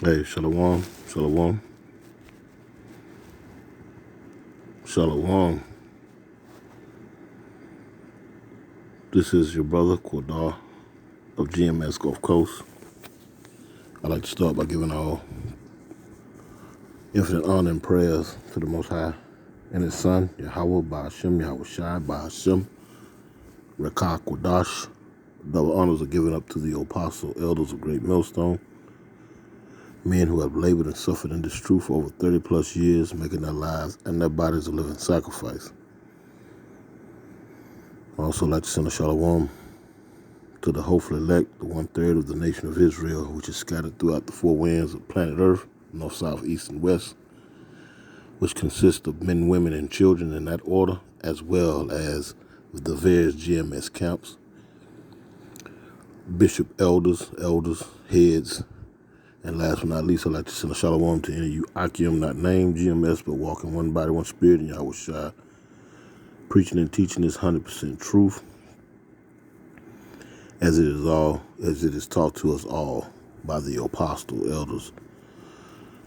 Hey, Shalom, Shalom, Shalom. This is your brother, Quadar of GMS Gulf Coast. I'd like to start by giving all infinite honor and prayers to the Most High and His Son, Yahweh, Ba'ashem, Yahweh Shai, Ba'ashem, Rekah Quadash. Double honors are given up to the apostle elders of Great Millstone, men who have labored and suffered in this truth for over 30 plus years, making their lives and their bodies a living sacrifice. I also like to send a shalom to the hopeful elect, the 1/3 of the nation of Israel, which is scattered throughout the four winds of planet Earth, north, south, east, and west, which consists of men, women, and children in that order, as well as the various GMS camps, bishop, elders, heads, and last but not least, I'd like to send a shalom to any of you Akim, not named GMS, but walking one body, one spirit, in Yahweh Shai, preaching and teaching this 100% truth, as it is taught to us all by the apostle elders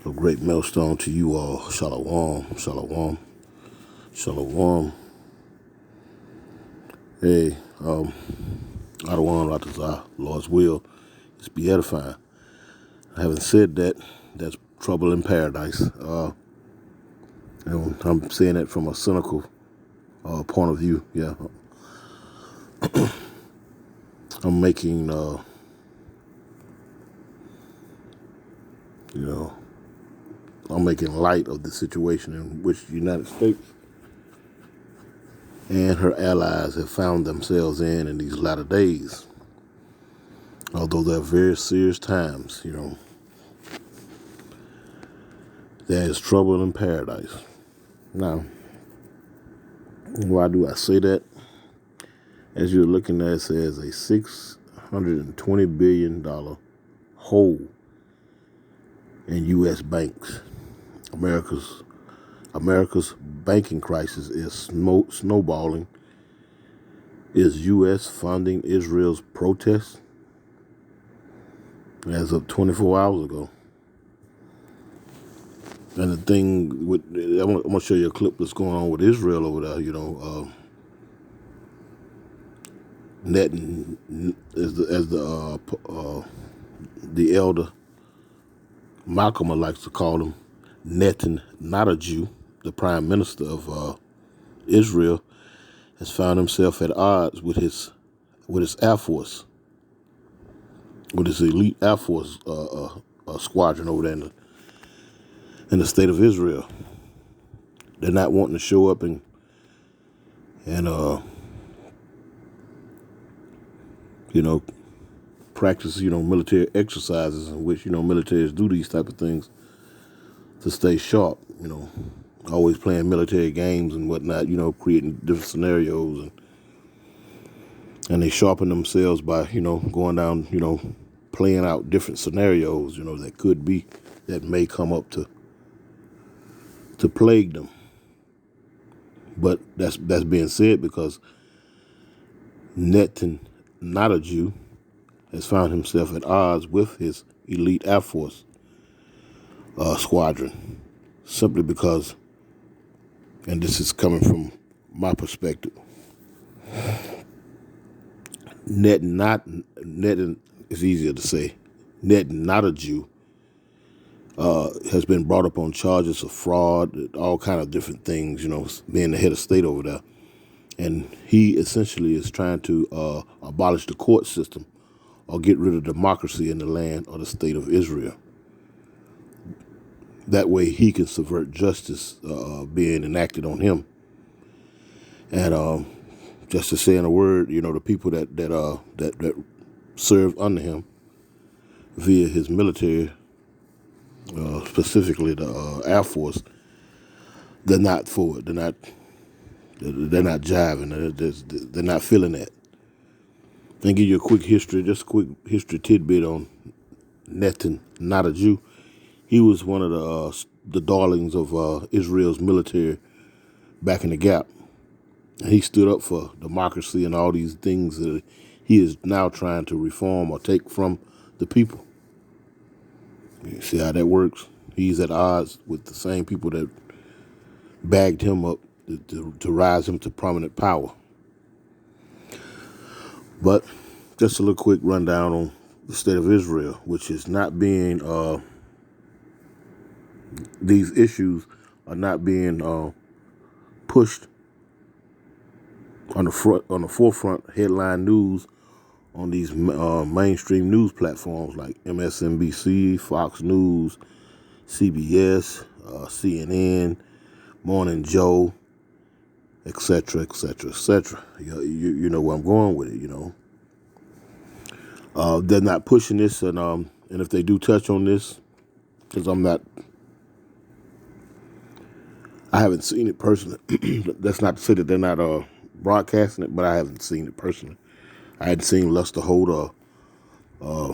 of Great Millstone. To you all, shalom, shalom, shalom. Hey, Adawan Ratazah, Lord's will is be edifying. Having said that, that's trouble in paradise. And I'm saying that from a cynical point of view. Yeah, I'm making, I'm making light of the situation in which the United States and her allies have found themselves in these latter days. Although there are very serious times, there is trouble in paradise. Now, why do I say that? As you're looking at, it says a $620 billion hole in U.S. banks. America's banking crisis is snowballing. Is U.S. funding Israel's protests? As of 24 hours ago. And the thing I'm going to show you a clip that's going on with Israel over there. Net as the elder Malcolm likes to call him, Netan, not a Jew, the prime minister of Israel, has found himself at odds with his Air Force, with his elite Air Force squadron over there in the state of Israel. They're not wanting to show up and practice, military exercises in which, militaries do these type of things to stay sharp, always playing military games and whatnot, creating different scenarios. And they sharpen themselves by, going down, playing out different scenarios, that may come up to plague them. But that's being said because Netan, not a Jew, has found himself at odds with his elite Air Force squadron, simply because, and this is coming from my perspective, Netan is easier to say. Netan, not a Jew, has been brought up on charges of fraud, all kind of different things, being the head of state over there. And he essentially is trying to abolish the court system or get rid of democracy in the land or the state of Israel. That way he can subvert justice being enacted on him. And just to say in a word, the people that served under him via his military, specifically the Air Force, they're not for it. They're not jiving. They're not feeling that. I'll give you a quick history tidbit on Netan, not a Jew. He was one of the darlings of Israel's military back in the Gap. And he stood up for democracy and all these things that he is now trying to reform or take from the people. You see how that works? He's at odds with the same people that bagged him up to rise him to prominent power. But just a little quick rundown on the state of Israel, which is not being, these issues are not being pushed on the forefront headline news on these mainstream news platforms like MSNBC, Fox News, CBS, CNN, Morning Joe, etc., etc., etc. You know where I'm going with it. They're not pushing this, and if they do touch on this, because I haven't seen it personally. That's not to say that they're not broadcasting it, but I haven't seen it personally. I hadn't seen Lester Holt I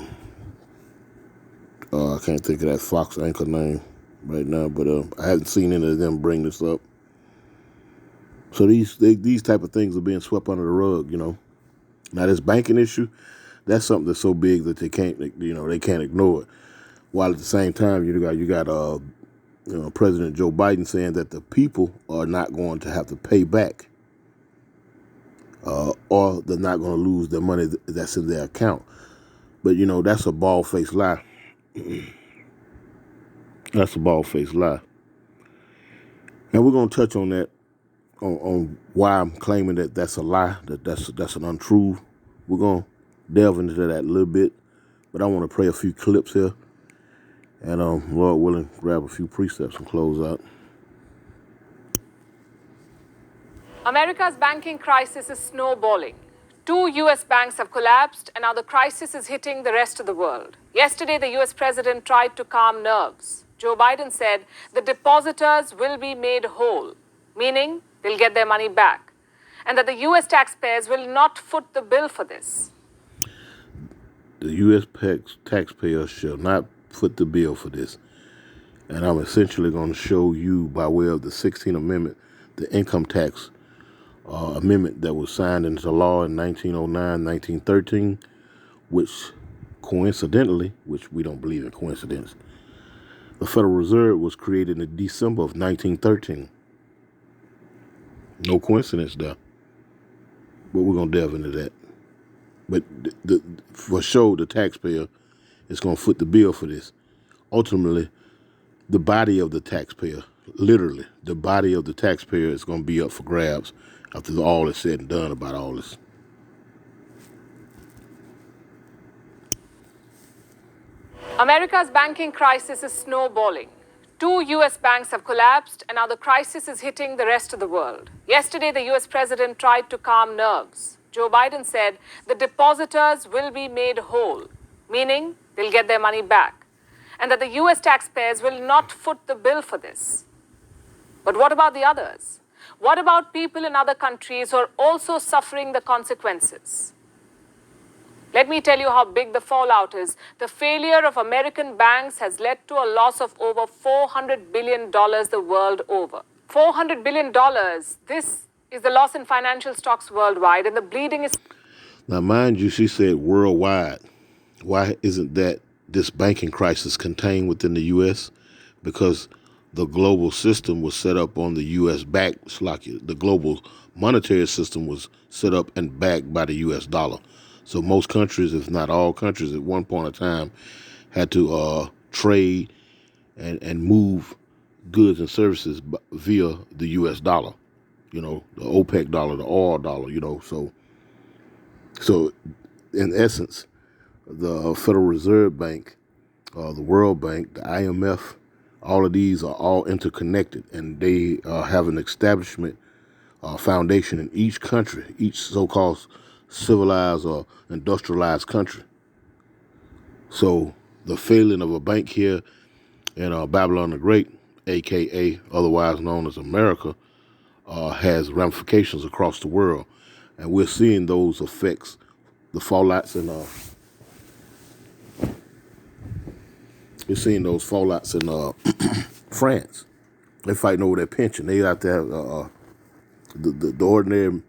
can't think of that Fox anchor name right now, but I haven't seen any of them bring this up. So these type of things are being swept under the rug. Now this banking issue, that's something that's so big that they can't ignore it. While at the same time, you got President Joe Biden saying that the people are not going to have to pay back, or they're not going to lose their money that's in their account. But that's a bald-faced lie. That's a bald-faced lie. And we're going to touch on that, on why I'm claiming that that's a lie, that's an untruth. We're going to delve into that a little bit, but I want to play a few clips here, and Lord willing, grab a few precepts and close out. America's banking crisis is snowballing. 2 U.S. banks have collapsed, and now the crisis is hitting the rest of the world. Yesterday, the U.S. president tried to calm nerves. Joe Biden said the depositors will be made whole, meaning they'll get their money back, and that the U.S. taxpayers will not foot the bill for this. The U.S. taxpayers shall not foot the bill for this. And I'm essentially going to show you, by way of the 16th Amendment, the income tax amendment that was signed into law in 1909, 1913, which coincidentally, which we don't believe in coincidence, the Federal Reserve was created in December of 1913. No coincidence there. But we're going to delve into that. But for sure, the taxpayer is going to foot the bill for this. Ultimately, the body of the taxpayer, literally, the body of the taxpayer is going to be up for grabs after all is said and done about all this. America's banking crisis is snowballing. 2 U.S. banks have collapsed, and now the crisis is hitting the rest of the world. Yesterday, the U.S. president tried to calm nerves. Joe Biden said the depositors will be made whole, meaning they'll get their money back, and that the U.S. taxpayers will not foot the bill for this. But what about the others? What about people in other countries who are also suffering the consequences? Let me tell you how big the fallout is. The failure of American banks has led to a loss of over $400 billion the world over. $400 billion. This is the loss in financial stocks worldwide, and the bleeding is... Now, mind you, she said worldwide. Why isn't that this banking crisis contained within the U.S.? Because the global system was set up on the U.S. back, the global monetary system was set up and backed by the U.S. dollar. So most countries, if not all countries, at one point in time had to trade and move goods and services via the U.S. dollar, the OPEC dollar, the oil dollar, So in essence, the Federal Reserve Bank, the World Bank, the IMF, all of these are all interconnected, and they have an establishment foundation in each country, each so-called civilized or industrialized country. So the failing of a bank here in Babylon the Great, a.k.a. otherwise known as America, has ramifications across the world. And we're seeing those effects, the fallouts in France. They're fighting over their pension. They out there, the ordinary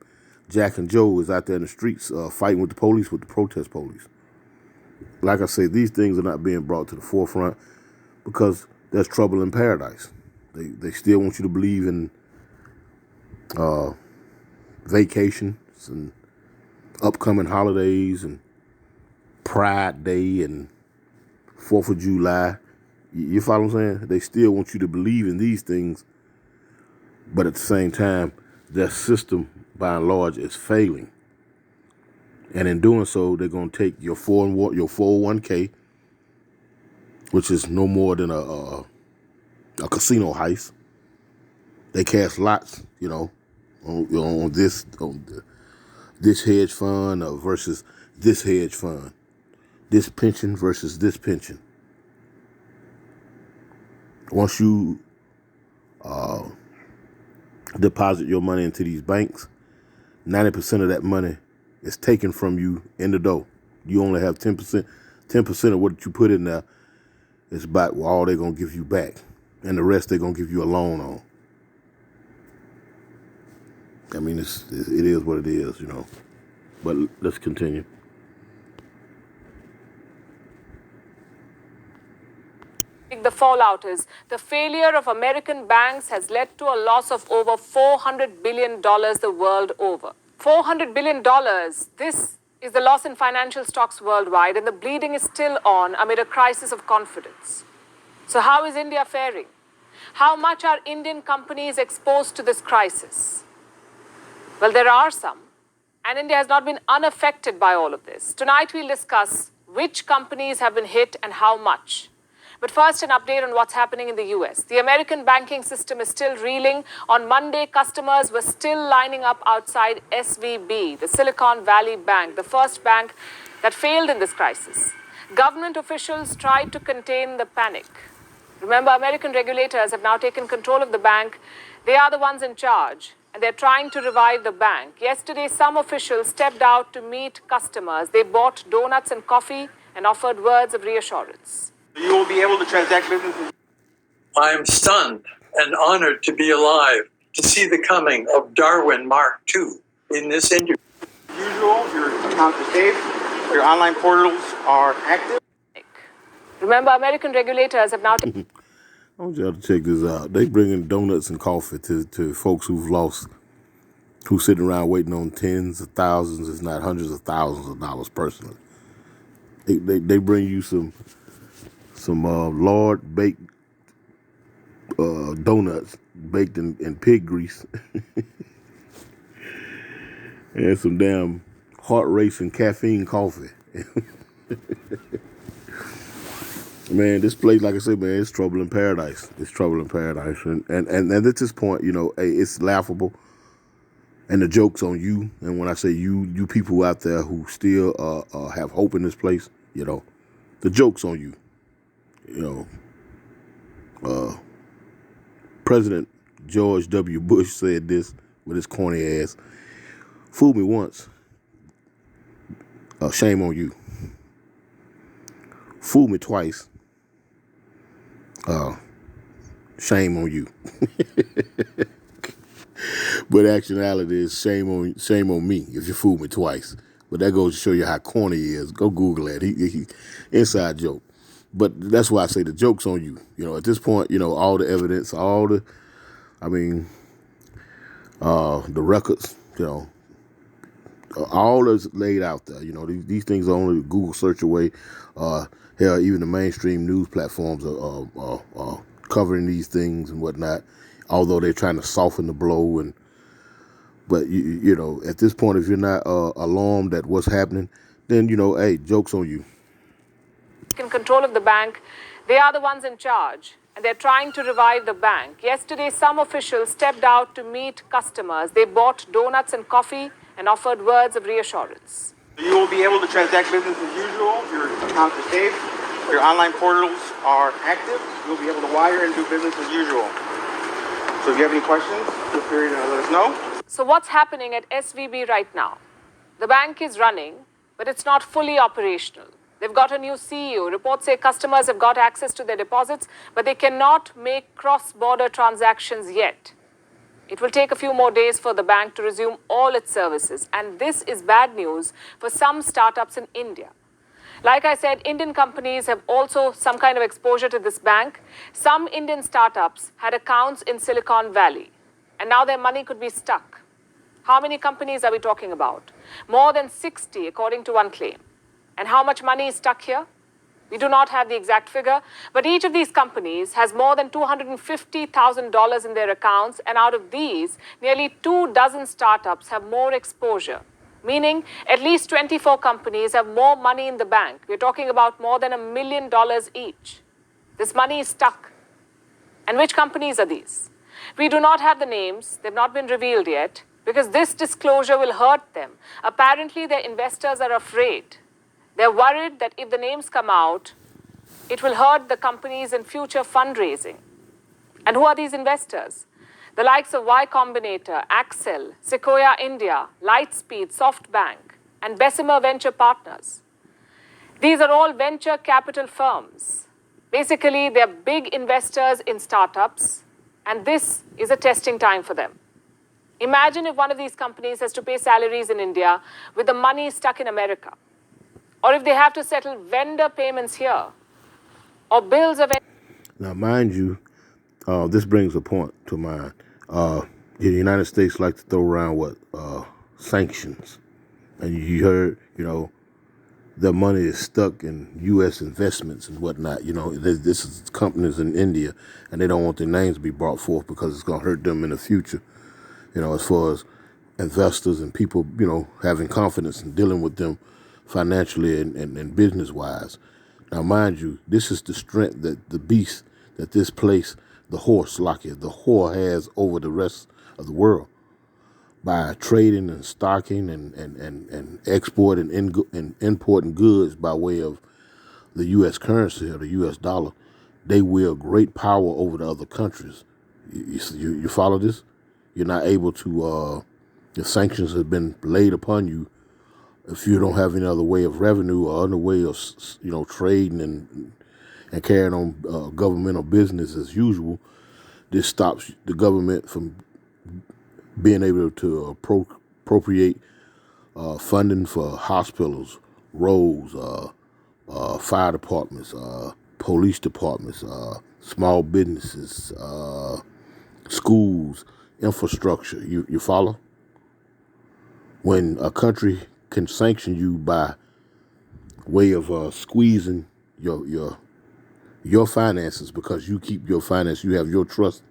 Jack and Joe is out there in the streets fighting with the police, with the protest police. Like I say, these things are not being brought to the forefront. because there's trouble in paradise. They still want you to believe in vacations and upcoming holidays and Pride Day and 4th of July. You follow what I'm saying? They still want you to believe in these things, but at the same time, their system, by and large, is failing. And in doing so, they're going to take your 401k, which is no more than a casino heist. They cast lots, on this hedge fund versus this hedge fund, this pension versus this pension. Once you deposit your money into these banks, 90% of that money is taken from you in the door. You only have 10%. 10% of what you put in there is about all they're going to give you back. And the rest they're going to give you a loan on. I mean, it is what it is, But let's continue. The fallout is the failure of American banks has led to a loss of over $400 billion the world over. $400 billion. This is the loss in financial stocks worldwide, and the bleeding is still on amid a crisis of confidence. So how is India faring? How much are Indian companies exposed to this crisis? Well, there are some, and India has not been unaffected by all of this. Tonight we'll discuss which companies have been hit and how much. But first, an update on what's happening in the US. The American banking system is still reeling. On Monday, customers were still lining up outside SVB, the Silicon Valley Bank, the first bank that failed in this crisis. Government officials tried to contain the panic. Remember, American regulators have now taken control of the bank. They are the ones in charge, and they're trying to revive the bank. Yesterday, some officials stepped out to meet customers. They bought donuts and coffee and offered words of reassurance. You will be able to transact business. I am stunned and honored to be alive to see the coming of Darwin Mark II in this interview. As usual, your account is safe, your online portals are active. Remember, American regulators have now... I want y'all to check this out. They bringing donuts and coffee to folks who's sitting around waiting on tens of thousands, if not hundreds of thousands of dollars personally. They bring you some Lord baked donuts baked in pig grease and some damn heart racing caffeine coffee. Man, this place, like I said, man, it's trouble in paradise. It's trouble in paradise. And at this point, hey, it's laughable. And the joke's on you. And when I say you people out there who still have hope in this place, the joke's on you. President George W. Bush said this with his corny ass. Fool me once. Shame on you. Fool me twice. Shame on you. But actuality is shame on me if you fool me twice. But that goes to show you how corny he is. Go Google that. He inside joke. But that's why I say the joke's on you. At this point, all the evidence, the records, all is laid out there. These things are only Google search away. Hell, even the mainstream news platforms are covering these things and whatnot, although they're trying to soften the blow. But at this point, if you're not alarmed at what's happening, then hey, joke's on you. In control of the bank, they are the ones in charge, and they're trying to revive the bank. Yesterday, some officials stepped out to meet customers. They bought donuts and coffee and offered words of reassurance. You will be able to transact business as usual. Your account is safe, your online portals are active. You'll be able to wire and do business as usual. So if you have any questions, feel free to let us know. So what's happening at SVB right now? The bank is running, but it's not fully operational. They've got a new CEO. Reports say customers have got access to their deposits, but they cannot make cross-border transactions yet. It will take a few more days for the bank to resume all its services. And this is bad news for some startups in India. Like I said, Indian companies have also some kind of exposure to this bank. Some Indian startups had accounts in Silicon Valley, and now their money could be stuck. How many companies are we talking about? More than 60, according to one claim. And how much money is stuck here? We do not have the exact figure, but each of these companies has more than $250,000 in their accounts, and out of these, nearly 24 startups have more exposure, meaning at least 24 companies have more money in the bank. We're talking about more than $1 million each. This money is stuck. And which companies are these? We do not have the names. They've not been revealed yet, because this disclosure will hurt them. Apparently, their investors are afraid. They're worried that if the names come out, it will hurt the companies in future fundraising. And who are these investors? The likes of Y Combinator, Accel, Sequoia India, Lightspeed, SoftBank, and Bessemer Venture Partners. These are all venture capital firms. Basically, they're big investors in startups, and this is a testing time for them. Imagine if one of these companies has to pay salaries in India with the money stuck in America. Or if they have to settle vendor payments here, or bills of... Now, mind you, this brings a point to mind. The United States like to throw around sanctions. And you heard, their money is stuck in U.S. investments and whatnot. This is companies in India, and they don't want their names to be brought forth because it's going to hurt them in the future, as far as investors and people, having confidence in dealing with them financially and business-wise. Now, mind you, this is the strength that the beast that this place, the horse, the whore has over the rest of the world by trading and stocking and exporting and importing goods by way of the U.S. currency or the U.S. dollar. They wield great power over the other countries. You follow this? You're not able to, the sanctions have been laid upon you. If you don't have any other way of revenue or other way of, trading and carrying on governmental business as usual, this stops the government from being able to appropriate funding for hospitals, roads, fire departments, police departments, small businesses, schools, infrastructure. You follow? When a country can sanction you by way of squeezing your finances because you keep your finance, you have your trust,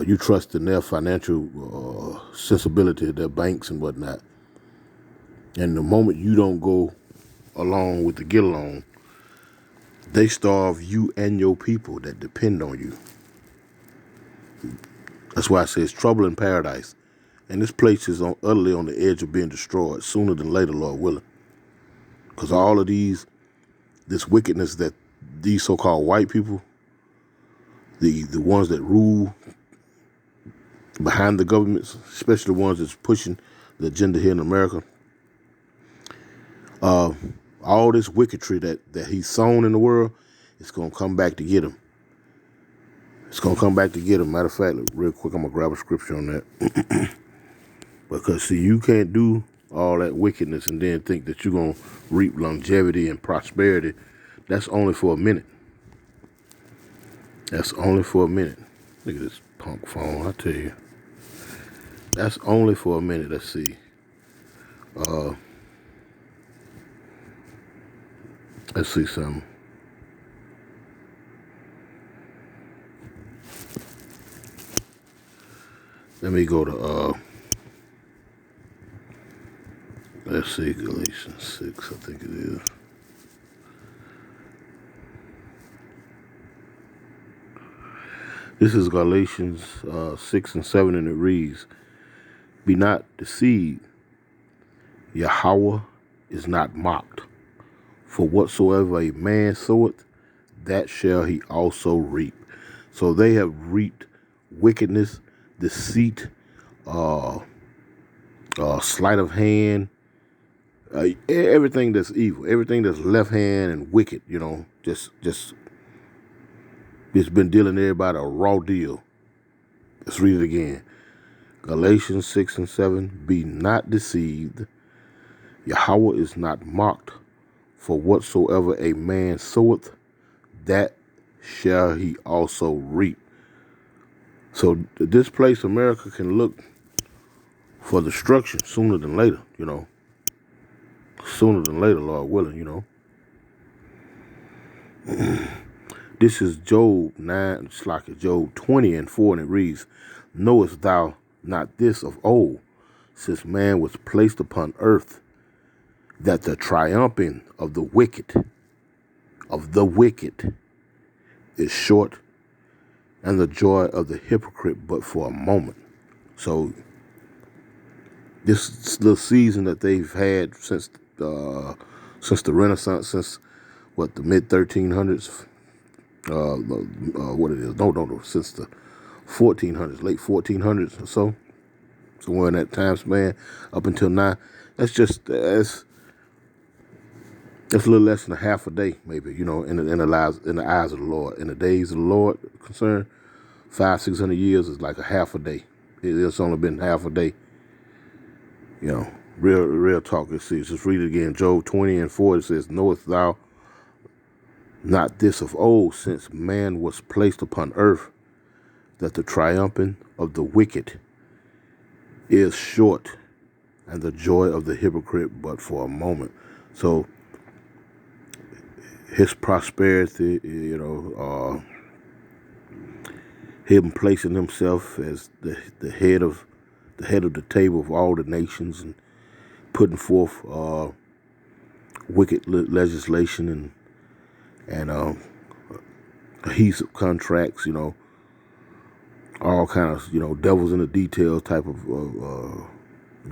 you trust in their financial sensibility, their banks and whatnot. And the moment you don't go along with the get along, they starve you and your people that depend on you. That's why I say it's trouble in paradise. And this place is utterly on the edge of being destroyed sooner than later, Lord willing. Because all of this wickedness that these so-called white people, the ones that rule behind the governments, especially the ones that's pushing the agenda here in America, all this wickedry that he's sown in the world, it's going to come back to get him. It's going to come back to get him. Matter of fact, real quick, I'm going to grab a scripture on that. Because, see, you can't do all that wickedness and then think that you're going to reap longevity and prosperity. That's only for a minute. That's only for a minute. Look at this punk phone, I tell you. That's only for a minute. Let's see. Let's see something. Let me go to, let's see, Galatians 6, I think it is. This is Galatians 6 and 7, and it reads, "Be not deceived, Yahweh is not mocked. For whatsoever a man soweth, that shall he also reap." So they have reaped wickedness, deceit, sleight of hand, everything that's evil, everything that's left hand and wicked, just been dealing everybody a raw deal. Let's read it again. Galatians 6 and 7, "Be not deceived, Yahweh is not mocked. For whatsoever a man soweth, that shall he also reap. So this place, America, can look for destruction sooner than later, Sooner than later, Lord willing, This is Job 9, it's like Job 20:4, and it reads, Knowest thou not this of old, since man was placed upon earth, that the triumphing of the wicked, is short, and the joy of the hypocrite but for a moment. So this little season that they've had since the Renaissance, since the mid 1300s, what it is? No, since the 1400s, late 1400s or so, somewhere in that time span up until now. That's a little less than a half a day, maybe, in the eyes of the Lord. In the days of the Lord concerned, 500-600 years is like a half a day. It's only been half a day. Real talk. Let's see. Just read it again. Job 20:4. It says, Knowest thou not this of old, since man was placed upon earth, that the triumphing of the wicked is short, and the joy of the hypocrite but for a moment. So his prosperity, him placing himself as the head of the table of all the nations, and putting forth wicked legislation and adhesive contracts, all kinds of devils in the details type of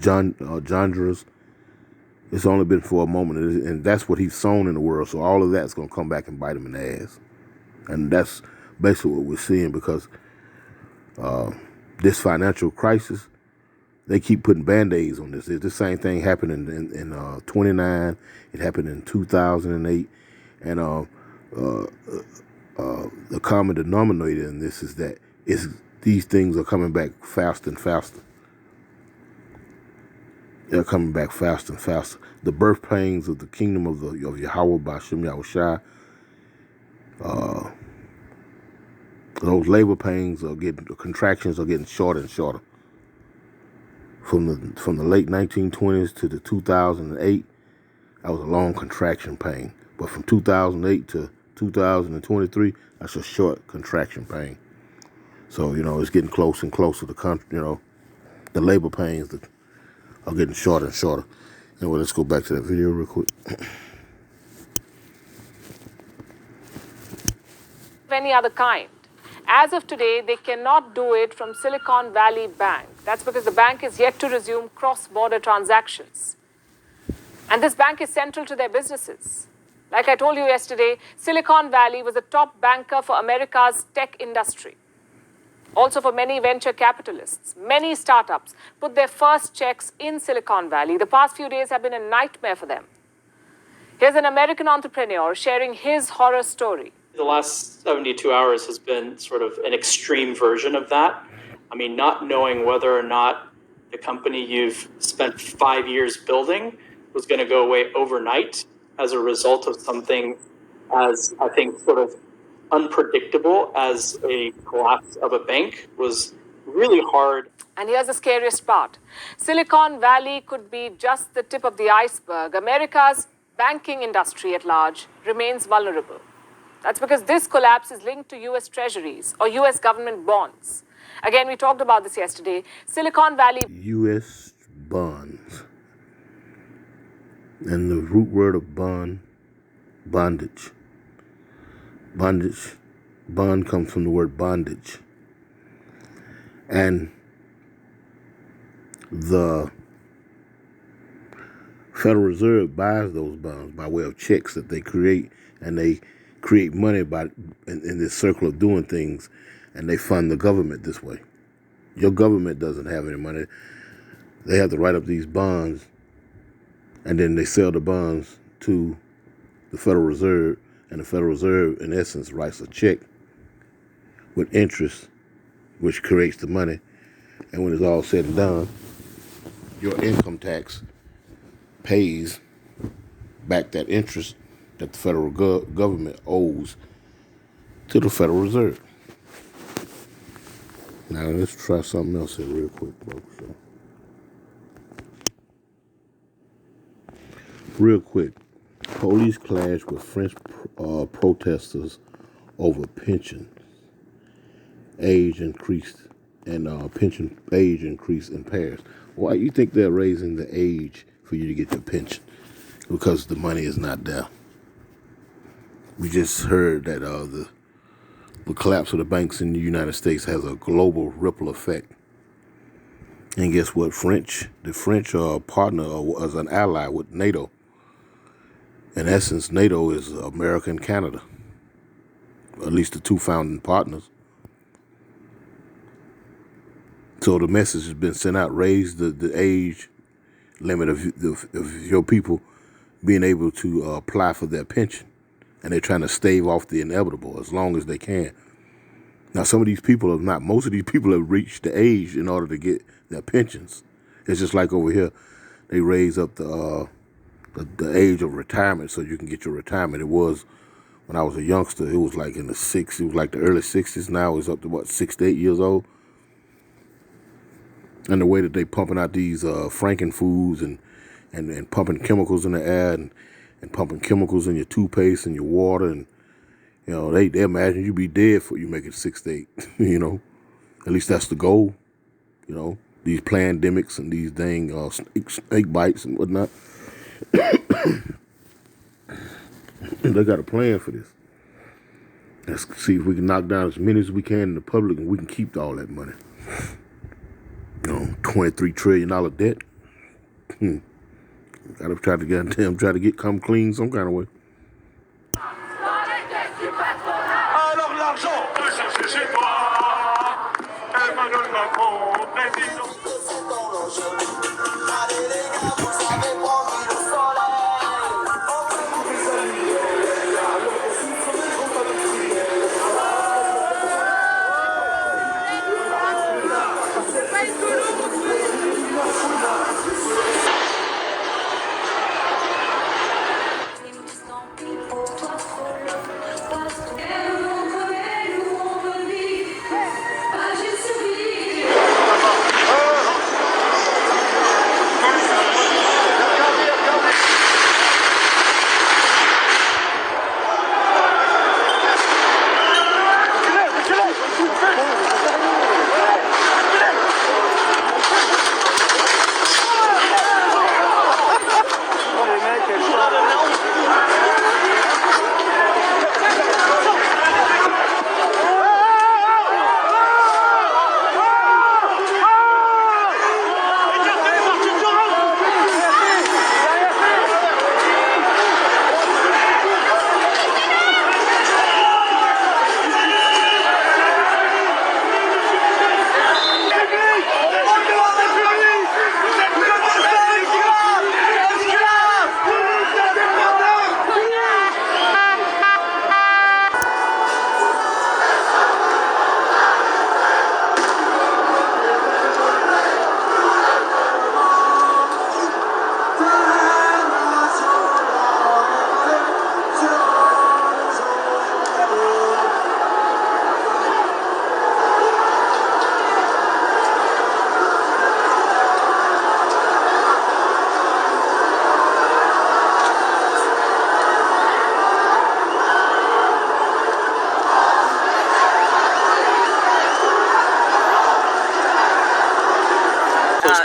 genres. It's only been for a moment, and that's what he's sown in the world. So all of that's going to come back and bite him in the ass, and that's basically what we're seeing, because this financial crisis, they keep putting Band-Aids on this. The same thing happened in 29. It happened in 2008, and the common denominator in this is that these things are coming back faster and faster. They're coming back faster and faster. The birth pains of the kingdom of Yahweh B'Shem Yahushua. Those labor pains the contractions are getting shorter and shorter. From the late 1920s to the 2008, that was a long contraction pain. But from 2008 to 2023, that's a short contraction pain. So, it's getting closer and closer. The labor pains are getting shorter and shorter. Anyway, let's go back to that video real quick. Of any other kind. As of today, they cannot do it from Silicon Valley Bank. That's because the bank is yet to resume cross-border transactions. And this bank is central to their businesses. Like I told you yesterday, Silicon Valley was a top banker for America's tech industry. Also for many venture capitalists. Many startups put their first checks in Silicon Valley. The past few days have been a nightmare for them. Here's an American entrepreneur sharing his horror story. The last 72 hours has been sort of an extreme version of that. I mean, not knowing whether or not the company you've spent 5 years building was going to go away overnight as a result of something as, I think, sort of unpredictable as a collapse of a bank was really hard. And here's the scariest part. Silicon Valley could be just the tip of the iceberg. America's banking industry at large remains vulnerable. That's because this collapse is linked to U.S. treasuries or U.S. government bonds. Again, we talked about this yesterday. Silicon Valley... U.S. bonds. And the root word of bondage. Bond comes from the word bondage. And the Federal Reserve buys those bonds by way of checks that they create, and they create money in this circle of doing things, and they fund the government this way. Your government doesn't have any money. They have to write up these bonds, and then they sell the bonds to the Federal Reserve, and the Federal Reserve, in essence, writes a check with interest, which creates the money. And when it's all said and done, your income tax pays back that interest that the federal government owes to the Federal Reserve. Now let's try something else here real quick, folks. So, real quick, police clash with French protesters over pension age increased and pension age increase in Paris. Why you think they're raising the age for you to get your pension? Because the money is not there. We just heard that the collapse of the banks in the United States has a global ripple effect. And guess what? The French are a partner or as an ally with NATO. In essence, NATO is America and Canada, at least the two founding partners. So the message has been sent out: raise the age limit of your people being able to apply for their pension. And they're trying to stave off the inevitable as long as they can. Now, most of these people have reached the age in order to get their pensions. It's just like over here, they raise up the age of retirement so you can get your retirement. It was, when I was a youngster, it was like in the it was like the early 60s. Now it's up to 6 to 8 years old. And the way that they pumping out these Franken foods and pumping chemicals in the air and pumping chemicals in your toothpaste and your water, and they imagine you be dead before you make it 6 to 8. At least that's the goal. These pandemics and these dang snake bites and whatnot. They got a plan for this. Let's see if we can knock down as many as we can in the public, and we can keep all that money. $23 trillion debt. Gotta try to come clean some kind of way. Alors l'argent peut chercher chez toi. Emmanuel Macron, président.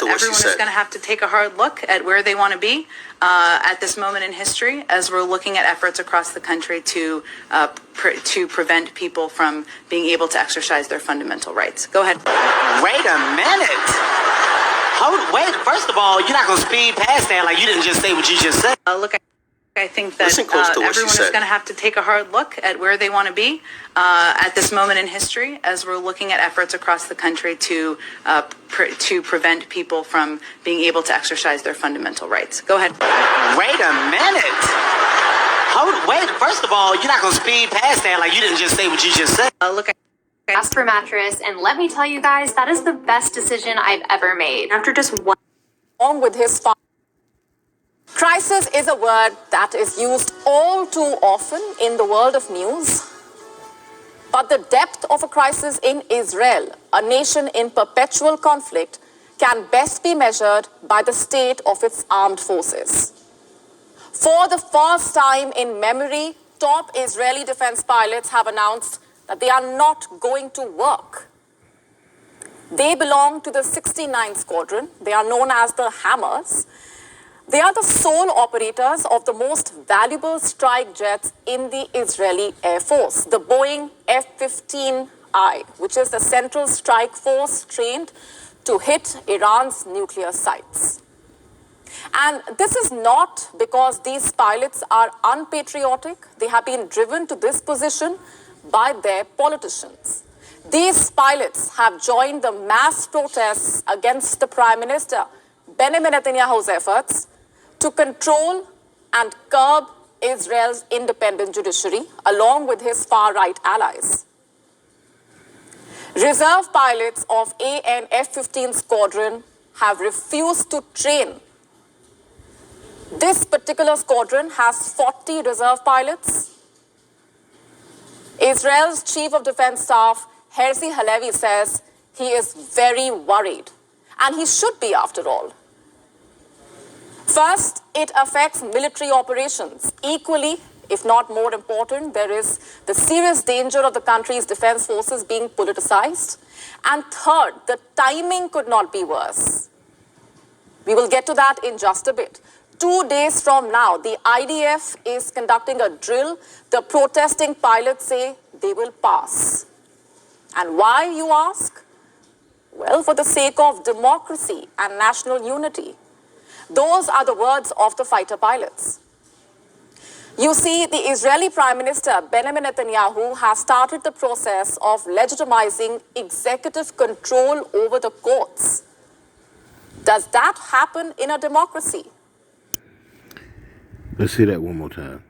Everyone is going to have to take a hard look at where they want to be at this moment in history, as we're looking at efforts across the country to prevent people from being able to exercise their fundamental rights. Go ahead. Wait a minute. Wait. First of all, you're not going to speed past that like you didn't just say what you just said. Look, I think that everyone is going to have to take a hard look at where they want to be at this moment in history, as we're looking at efforts across the country to prevent people from being able to exercise their fundamental rights. Go ahead. Wait a minute. Wait. First of all, you're not going to speed past that like you didn't just say what you just said. Look. Casper mattress, and let me tell you guys, that is the best decision I've ever made. After just one, Along with his father. Crisis is a word that is used all too often in the world of news. But the depth of a crisis in Israel, a nation in perpetual conflict, can best be measured by the state of its armed forces. For the first time in memory, top Israeli defense pilots have announced that they are not going to work. They belong to the 69th Squadron. They are known as the Hammers. They are the sole operators of the most valuable strike jets in the Israeli Air Force, the Boeing F-15I, which is the Central Strike Force trained to hit Iran's nuclear sites. And this is not because these pilots are unpatriotic. They have been driven to this position by their politicians. These pilots have joined the mass protests against the Prime Minister, Benjamin Netanyahu's efforts to control and curb Israel's independent judiciary, along with his far-right allies. Reserve pilots of AN F-15 Squadron have refused to train. This particular squadron has 40 reserve pilots. Israel's Chief of Defense Staff, Herzi Halevi, says he is very worried, and he should be after all. First, it affects military operations. Equally, if not more important, there is the serious danger of the country's defense forces being politicized. And third, the timing could not be worse. We will get to that in just a bit. 2 days from now, the IDF is conducting a drill. The protesting pilots say they will pass. And why, you ask? Well, for the sake of democracy and national unity. Those are the words of the fighter pilots. You see, the Israeli Prime Minister, Benjamin Netanyahu, has started the process of legitimizing executive control over the courts. Does that happen in a democracy? Let's hear that one more time.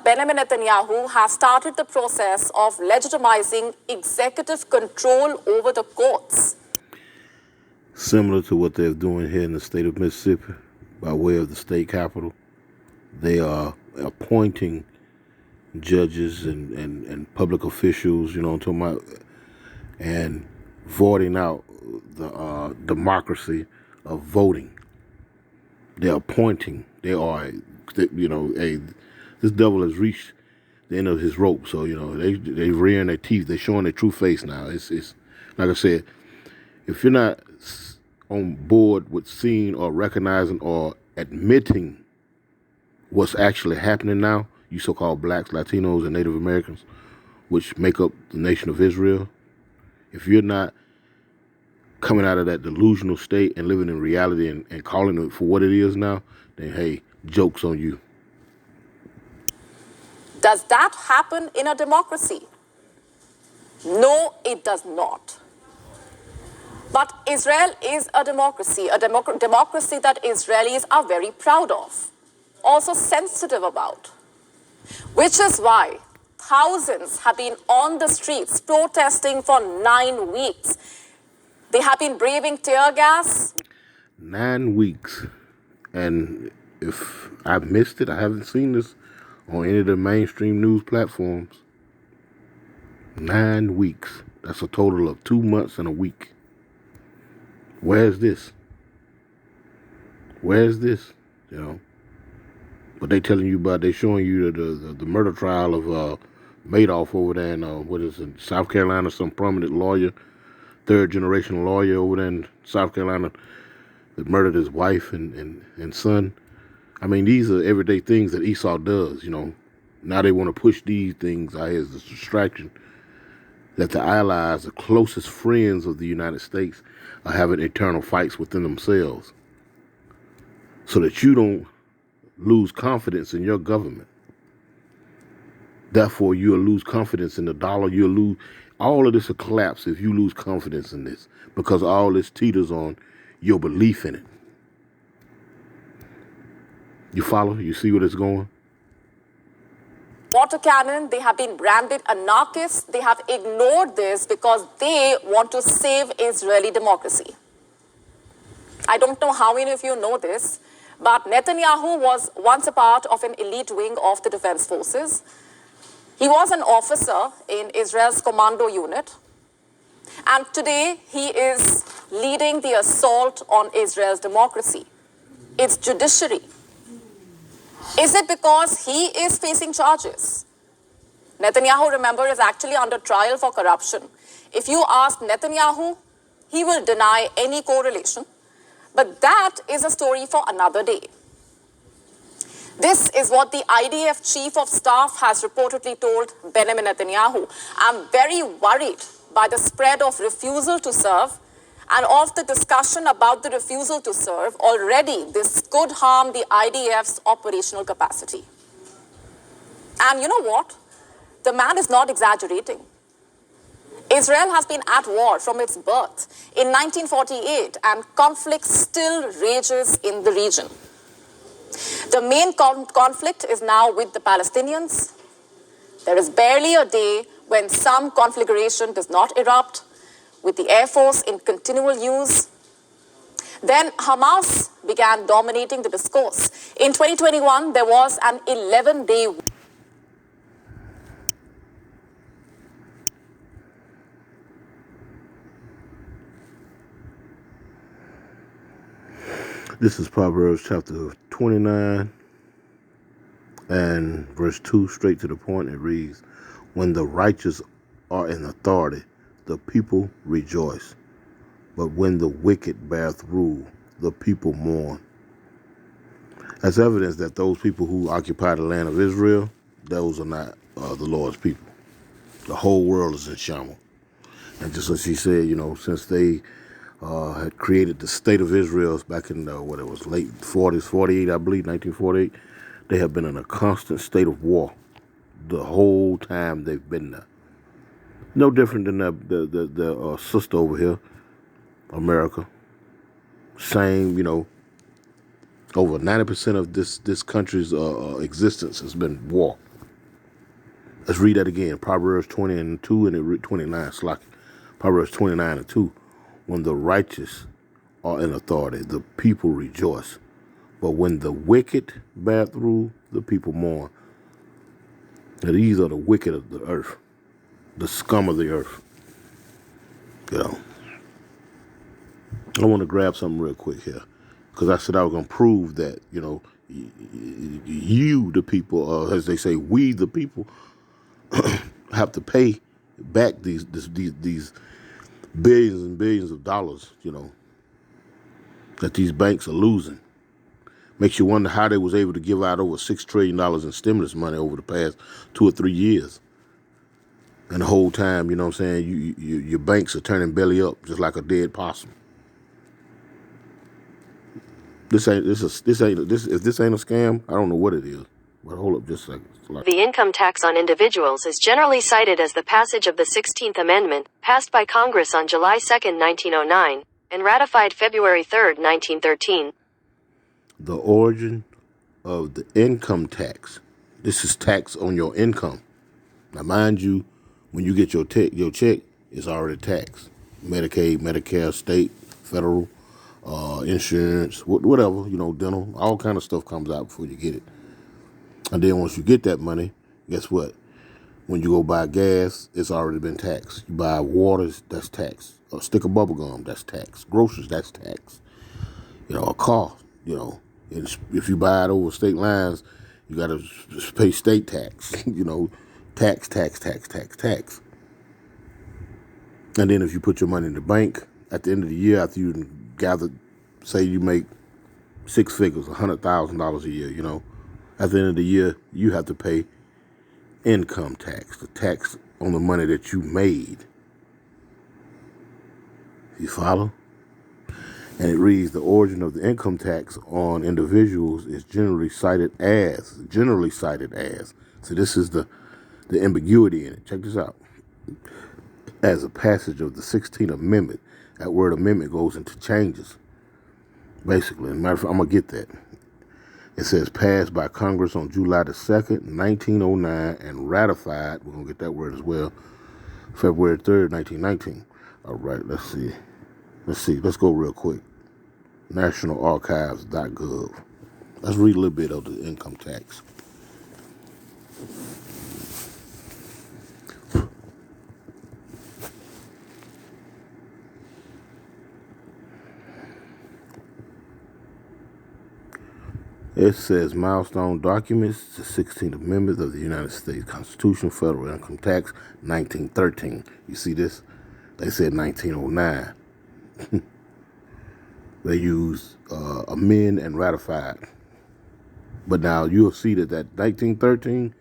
Benjamin Netanyahu has started the process of legitimizing executive control over the courts. Similar to what they're doing here in the state of Mississippi, by way of the state capitol. They are appointing judges and public officials, you know what I'm talking about, and voting out the democracy of voting. They're appointing. They are, you know, this devil has reached the end of his rope. So, you know, they rearing their teeth. They're showing their true face now. It's like I said, if you're not on board with seeing or recognizing or admitting what's actually happening now, you so-called blacks, Latinos, and Native Americans, which make up the nation of Israel, if you're not coming out of that delusional state and living in reality and calling it for what it is now, then hey, joke's on you. Does that happen in a democracy? No, it does not. But Israel is a democracy that Israelis are very proud of, also sensitive about. Which is why thousands have been on the streets protesting for 9 weeks. They have been braving tear gas. 9 weeks. And if I've missed it, I haven't seen this on any of the mainstream news platforms. 9 weeks. That's a total of 2 months and a week. Where's this? Where's this? You know? But they telling you about, they showing you the murder trial of Madoff over there in, what is it, South Carolina, some prominent lawyer, third generation lawyer over there in South Carolina that murdered his wife and son. I mean, these are everyday things that Esau does, you know. Now they want to push these things out here as a distraction that the allies, the closest friends of the United States, are having internal fights within themselves so that you don't lose confidence in your government. Therefore, you'll lose confidence in the dollar. You'll lose, all of this will collapse if you lose confidence in this, because all this teeters on your belief in it. You follow? You see where it's going? Water cannon, they have been branded anarchists. They have ignored this because they want to save Israeli democracy. I don't know how many of you know this, but Netanyahu was once a part of an elite wing of the defense forces. He was an officer in Israel's commando unit. And today he is leading the assault on Israel's democracy, its judiciary. Is it because he is facing charges? Netanyahu, remember, is actually under trial for corruption. If you ask Netanyahu, he will deny any correlation. But that is a story for another day. This is what the IDF chief of staff has reportedly told Benjamin Netanyahu. I'm very worried by the spread of refusal to serve and of the discussion about the refusal to serve. Already, this could harm the IDF's operational capacity. And you know what? The man is not exaggerating. Israel has been at war from its birth in 1948, and conflict still rages in the region. The main conflict is now with the Palestinians. There is barely a day when some conflagration does not erupt, with the Air Force in continual use. Then Hamas began dominating the discourse. In 2021, there was an 11-day war. This is Proverbs chapter 29 and verse 2, straight to the point. It reads, when the righteous are in authority, the people rejoice. But when the wicked beareth rule, the people mourn. That's evidence that those people who occupy the land of Israel, those are not the Lord's people. The whole world is in shambles. And just as she said, since they had created the state of Israel back in late 40s, 48, I believe, 1948, they have been in a constant state of war the whole time they've been there. No different than the sister over here, America. Same, over 90% of this country's existence has been war. Let's read that again. Proverbs 20 and 2 and 29. Proverbs 29 and 2. When the righteous are in authority, the people rejoice. But when the wicked beareth rule, the people mourn. Now, these are the wicked of the earth, the scum of the earth. I want to grab something real quick here, because I said I was going to prove that, you, the people, as they say, we, the people, have to pay back these billions and billions of dollars, that these banks are losing. Makes you wonder how they was able to give out over $6 trillion in stimulus money over the past 2 or 3 years. And the whole time, your banks are turning belly up just like a dead possum. If this ain't a scam, I don't know what it is. But hold up just a second. The income tax on individuals is generally cited as the passage of the 16th Amendment, passed by Congress on July 2, 1909, and ratified February 3, 1913. The origin of the income tax. This is tax on your income. Now, mind you, when you get your check, it's already taxed. Medicaid, Medicare, state, federal, insurance, whatever, dental, all kind of stuff comes out before you get it. And then once you get that money, guess what? When you go buy gas, it's already been taxed. You buy water, that's taxed. A stick of bubble gum, that's taxed. Groceries, that's taxed. A car, if you buy it over state lines, you got to pay state tax. Tax. And then if you put your money in the bank, at the end of the year, after you gathered, say you make 6 figures, $100,000 a year, at the end of the year, you have to pay income tax, the tax on the money that you made. You follow? And it reads, the origin of the income tax on individuals is generally cited as. So this is the ambiguity in it. Check this out. As a passage of the 16th Amendment. That word amendment goes into changes. Basically, as a matter of fact, I'm going to get that. It says passed by Congress on July the 2nd, 1909, and ratified, we're going to get that word as well, February 3rd, 1919. All right, let's see. Let's go real quick. nationalarchives.gov. Let's read a little bit of the income tax. It says milestone documents, the 16th Amendment of the United States Constitution, federal income tax, 1913. You see this? They said 1909. They used amend and ratified. But now you'll see that 1913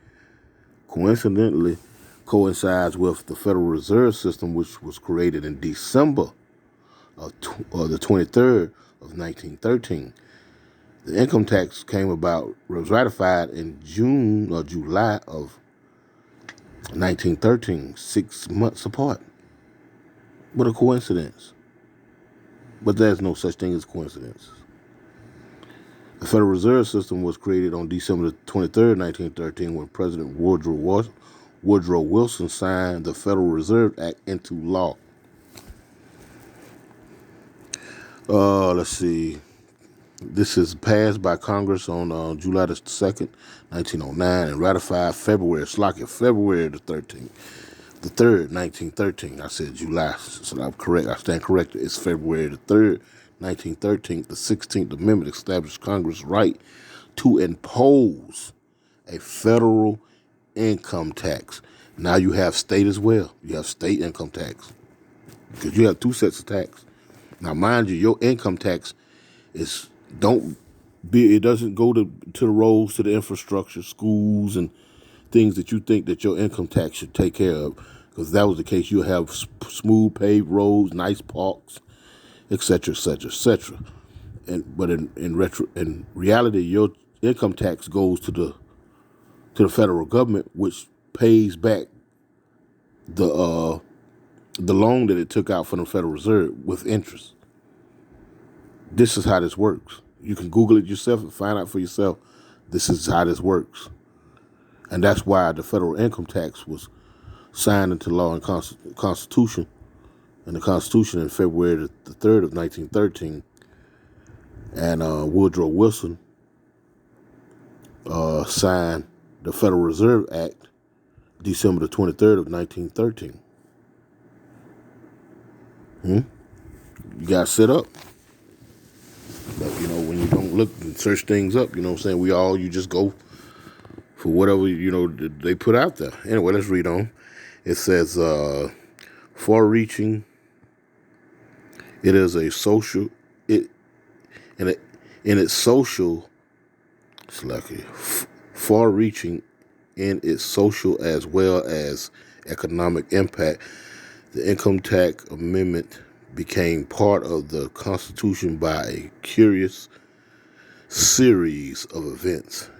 coincidentally coincides with the Federal Reserve System, which was created in December of the 23rd of 1913. The income tax was ratified in June or July of 1913, 6 months apart. What a coincidence. But there's no such thing as coincidence. The Federal Reserve System was created on December 23rd, 1913, when President Woodrow Wilson signed the Federal Reserve Act into law. Let's see. This is passed by Congress on July the 2nd, 1909, and ratified February the 13th. The 3rd, 1913. I said July, so I'm correct. I stand corrected. It's February the 3rd, 1913. The 16th Amendment established Congress' right to impose a federal income tax. Now you have state as well. You have state income tax because you have two sets of tax. Now, mind you, your income tax it doesn't go to the roads, to the infrastructure, schools, and things that you think that your income tax should take care of. Because if that was the case, you'll have smooth paved roads, nice parks, etc., etc., etc. But in reality, your income tax goes to the federal government, which pays back the loan that it took out from the Federal Reserve with interest. This is how this works. You can Google it yourself and find out for yourself. This is how this works. And that's why the federal income tax was signed into law in Constitution. And the Constitution in February the 3rd of 1913. And Woodrow Wilson signed the Federal Reserve Act December the 23rd of 1913. You got set up. But, when you don't look and search things up, you know what I'm saying? You just go for whatever, they put out there. Anyway, let's read on. It says, far-reaching, it is a social, far-reaching in its social as well as economic impact, the Income Tax Amendment became part of the Constitution by a curious series of events,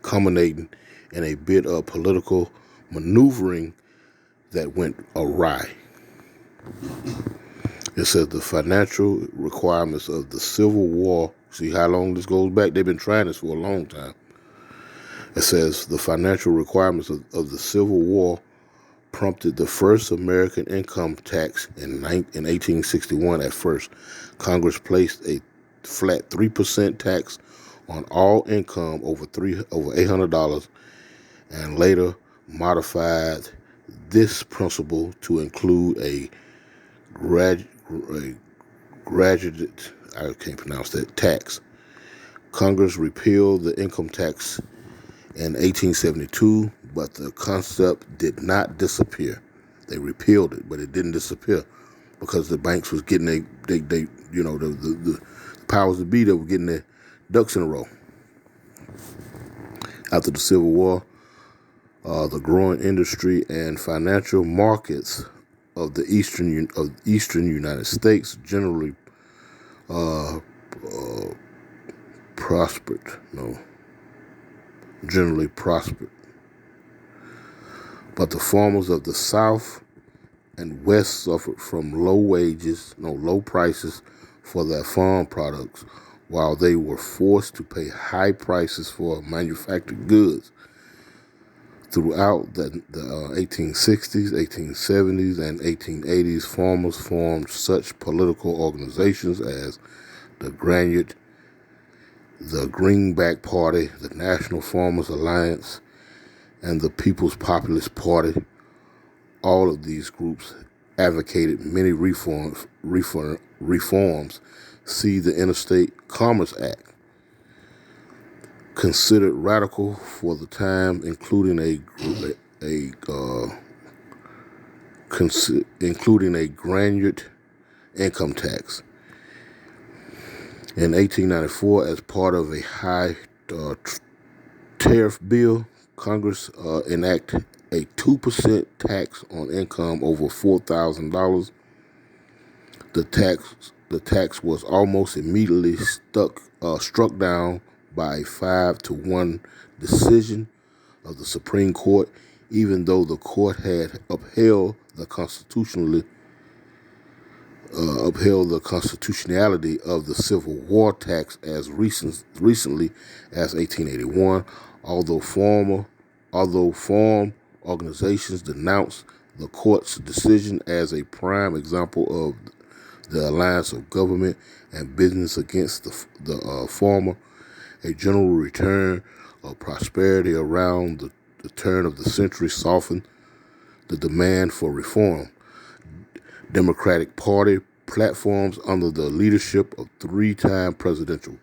culminating in a bit of political maneuvering that went awry. It says the financial requirements of the Civil War. See how long this goes back? They've been trying this for a long time. It says the financial requirements of the Civil War prompted the first American income tax in 1861. At first, Congress placed a flat 3% tax on all income over $800, and later modified this principle to include a graduate tax. Congress repealed the income tax in 1872, but the concept did not disappear. They repealed it, but it didn't disappear because the banks was getting the powers that be that were getting their ducks in a row. After the Civil War, the growing industry and financial markets of the eastern United States generally prospered. But the farmers of the South and West suffered from low prices for their farm products, while they were forced to pay high prices for manufactured goods. Throughout the 1860s, 1870s, and 1880s, farmers formed such political organizations as the Greenback Party, the National Farmers Alliance, and the People's Populist Party. All of these groups advocated many reforms. See the Interstate Commerce Act, considered radical for the time, including a granted income tax. In 1894, as part of a high tariff bill, Congress enacted a 2% tax on income over $4,000. The tax was almost immediately struck down by a 5-1 decision of the Supreme Court, even though the court had upheld the constitutionality of the Civil War tax as recently as 1881. Although farm organizations denounced the court's decision as a prime example of the alliance of government and business against the farmer, a general return of prosperity around the turn of the century softened the demand for reform. Democratic Party platforms under the leadership of three-time presidential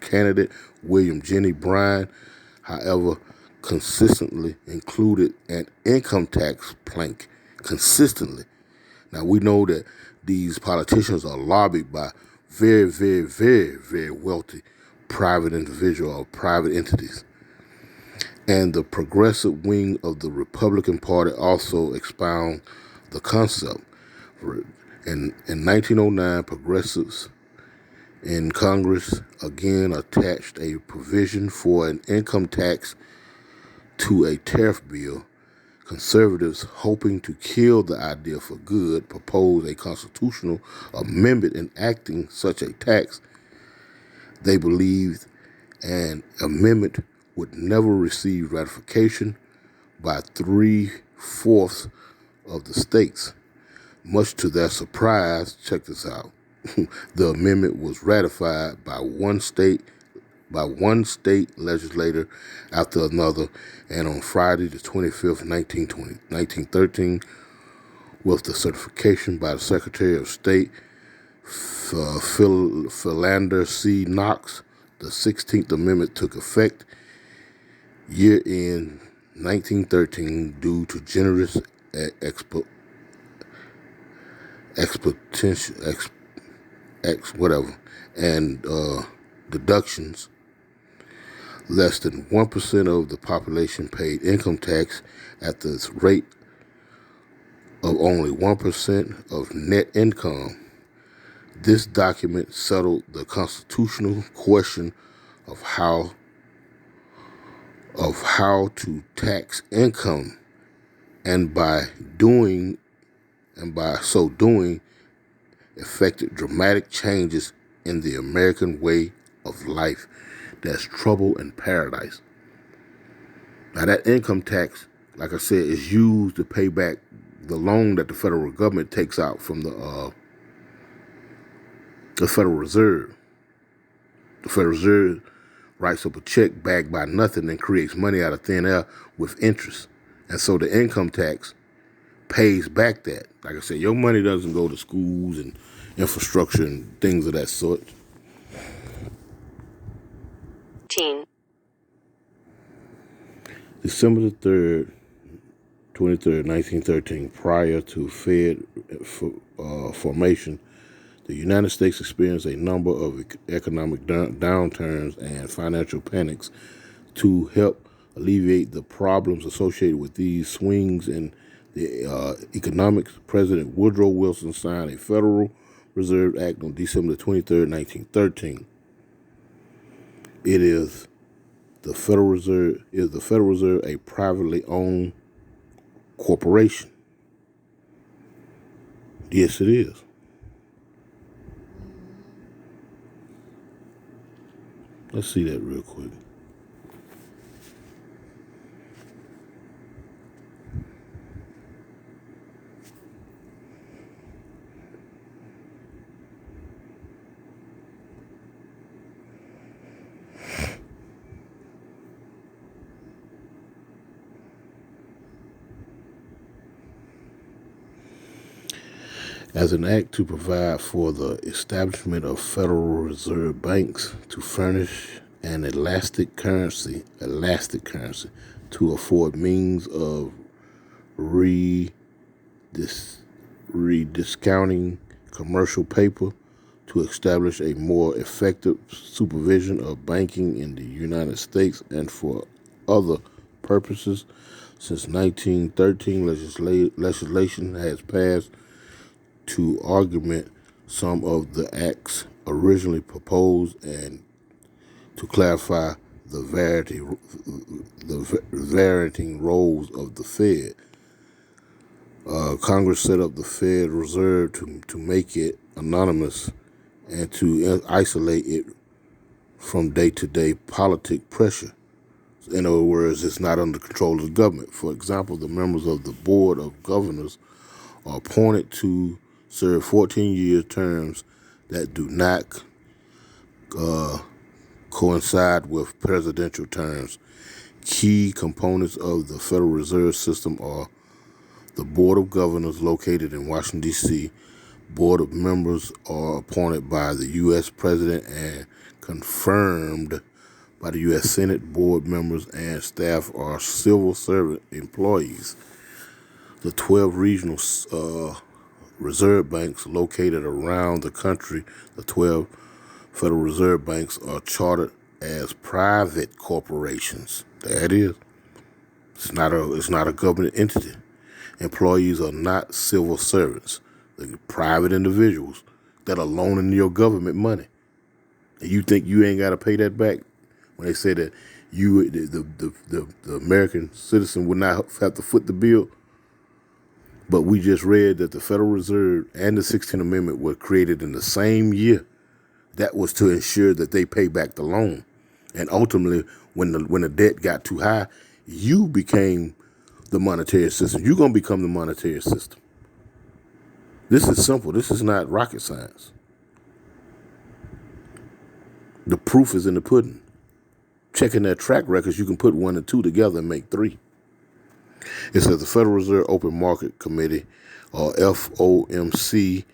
candidate William Jenney Bryan, however, consistently included an income tax plank. Consistently. Now, we know that these politicians are lobbied by very, very, very, very wealthy private individuals or private entities. And the progressive wing of the Republican Party also expound the concept. In 1909, progressives in Congress again attached a provision for an income tax to a tariff bill. Conservatives, hoping to kill the idea for good, proposed a constitutional amendment enacting such a tax. They believed an amendment would never receive ratification by 3/4 of the states. Much to their surprise, check this out, the amendment was ratified by one state legislator after another, and on Friday the 25th, 1913, with the certification by the Secretary of State, Philander C. Knox, the 16th Amendment took effect. Year in 1913, due to generous deductions, less than 1% of the population paid income tax at the rate of only 1% of net income. This document settled the constitutional question of how to tax income, and by so doing effected dramatic changes in the American way of life. That's trouble in paradise. Now, that income tax, like I said, is used to pay back the loan that the federal government takes out from the Federal Reserve. The Federal Reserve writes up a check backed by nothing and creates money out of thin air with interest. And so the income tax pays back that. Like I said, your money doesn't go to schools and infrastructure and things of that sort. December the 23rd, 1913, prior to Fed formation, the United States experienced a number of economic downturns and financial panics. To help alleviate the problems associated with these swings in the economics, President Woodrow Wilson signed a Federal Reserve Act on December 23rd, 1913. The Federal Reserve a privately owned corporation? Yes, it is. Let's see that real quick. as an act to provide for the establishment of Federal Reserve banks to furnish an elastic currency to afford means of rediscounting commercial paper, to establish a more effective supervision of banking in the United States, and for other purposes. Since 1913, legislation has passed to augment some of the acts originally proposed and to clarify the varying roles of the Fed. Congress set up the Fed Reserve to make it anonymous and to isolate it from day-to-day politic pressure. In other words, it's not under control of the government. For example, the members of the Board of Governors are appointed to serve 14-year terms that do not coincide with presidential terms. Key components of the Federal Reserve System are the Board of Governors located in Washington, D.C. Board of members are appointed by the U.S. President and confirmed by the U.S. Senate. Board members and staff are civil servant employees. The 12 regional reserve banks located around the country, the 12 Federal Reserve banks, are chartered as private corporations. There it is. It's not a government entity. Employees are not civil servants. They're private individuals that are loaning your government money. And you think you ain't got to pay that back? When they say that the American citizen would not have to foot the bill. But we just read that the Federal Reserve and the 16th Amendment were created in the same year. That was to ensure that they pay back the loan. And ultimately, when the debt got too high, you became the monetary system. You're going to become the monetary system. This is simple. This is not rocket science. The proof is in the pudding. Checking their track records, you can put 1 and 2 together and make 3. It says the Federal Reserve Open Market Committee, or FOMC,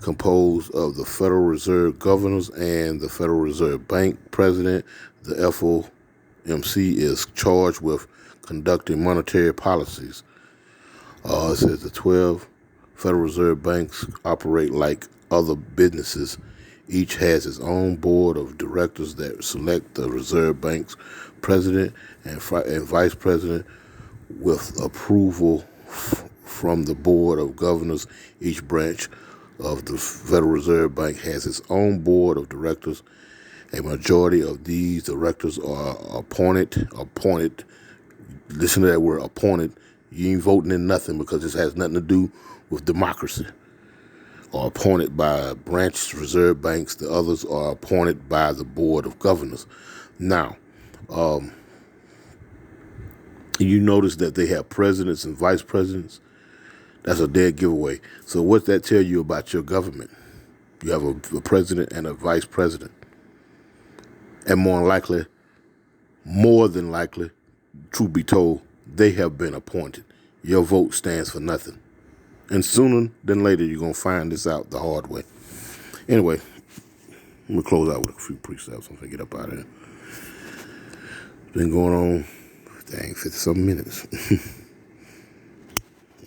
composed of the Federal Reserve governors and the Federal Reserve Bank president. The FOMC is charged with conducting monetary policies. It says the 12 Federal Reserve banks operate like other businesses. Each has its own board of directors that select the Reserve Bank's president and vice president with approval from the Board of Governors. Each branch of the Federal Reserve Bank has its own board of directors. A majority of these directors are appointed. Listen to that word, appointed. You ain't voting in nothing because this has nothing to do with democracy. Are appointed by branch reserve banks. The others are appointed by the Board of Governors. Now, you notice that they have presidents and vice presidents. That's a dead giveaway. So what's that tell you about your government? You have a president and a vice president. And more than likely, truth be told, they have been appointed. Your vote stands for nothing. And sooner than later, you're going to find this out the hard way. Anyway, I'm going to close out with a few precepts. I'm going to get up out of here. It's been going on, 50-something minutes.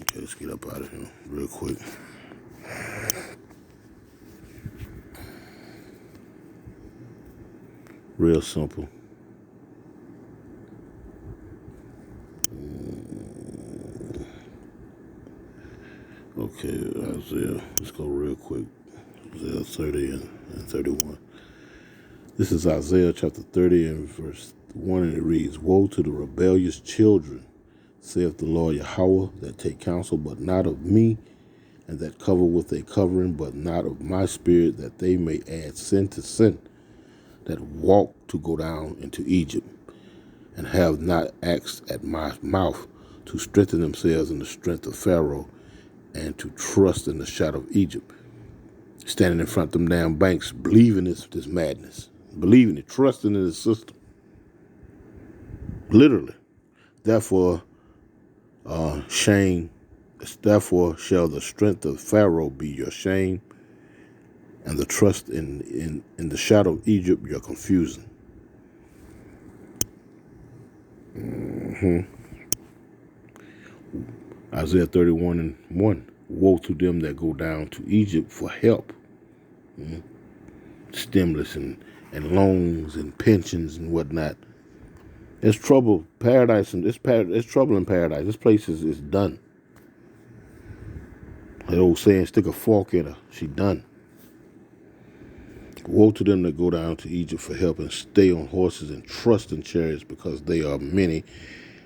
Okay, let's get up out of here real quick. Real simple. Okay, Isaiah, let's go real quick. Isaiah 30 and 31. This is Isaiah chapter 30 and verse 1, and it reads, "Woe to the rebellious children, saith the Lord Yahweh, that take counsel, but not of me, and that cover with a covering, but not of my spirit, that they may add sin to sin, that walk to go down into Egypt, and have not asked at my mouth, to strengthen themselves in the strength of Pharaoh, and to trust in the shadow of Egypt." Standing in front of them damn banks, believing this madness, believing it, trusting in the system. Literally. Therefore, shame Therefore shall the strength of Pharaoh be your shame, and the trust in the shadow of Egypt your confusion. Isaiah 31:1. Woe to them that go down to Egypt for help. Stimulus and loans and pensions and whatnot. There's trouble, paradise, and there's trouble in paradise. This place is done. That old saying, stick a fork in her, she done. Woe to them that go down to Egypt for help and stay on horses and trust in chariots because they are many,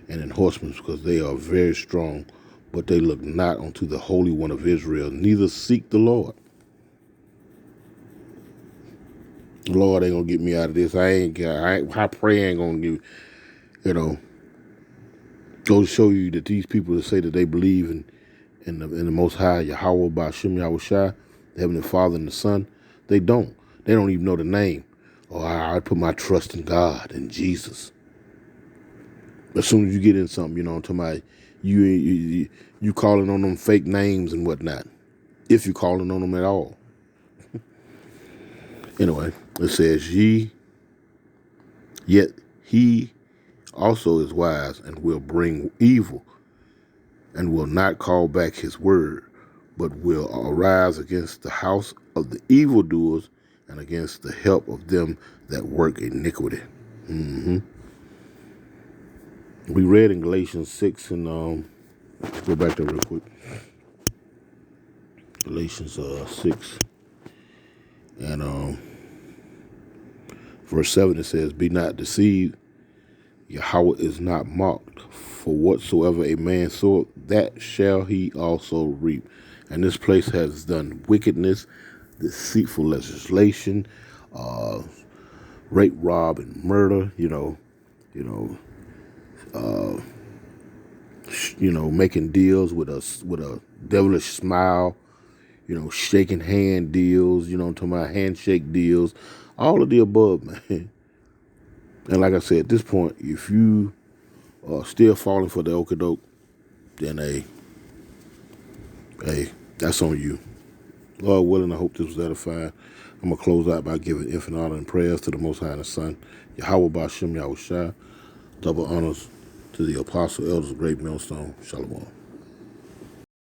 and in horsemen because they are very strong, but they look not unto the Holy One of Israel, neither seek the Lord. The Lord ain't gonna get me out of this. I pray ain't gonna give, go to show you that these people that say that they believe in the Most High, Yahweh, Ba'ashem, Yahushua, the Heavenly Father and the Son, they don't. They don't even know the name. Oh, I put my trust in God and Jesus. As soon as you get in something, I'm talking about you calling on them fake names and whatnot, if you calling on them at all. Anyway, it says, yet he also is wise and will bring evil and will not call back his word, but will arise against the house of the evildoers and against the help of them that work iniquity. We read in Galatians 6 and go back there real quick. Galatians 6 and verse 7, it says, be not deceived, Yahweh is not mocked, for whatsoever a man soweth, that shall he also reap. And this place has done wickedness, deceitful legislation, rape, rob, and murder, making deals with a devilish smile, shaking hand deals, talking about handshake deals, all of the above, man. And like I said, at this point, if you are still falling for the okie-doke, then hey, that's on you. Lord willing, I hope this was edifying. I'm going to close out by giving infinite honor and prayers to the Most High and the Son, Yahweh Ba'ashem Yahushua. Double honors to the apostle, elders of Great Millstone. Shalom.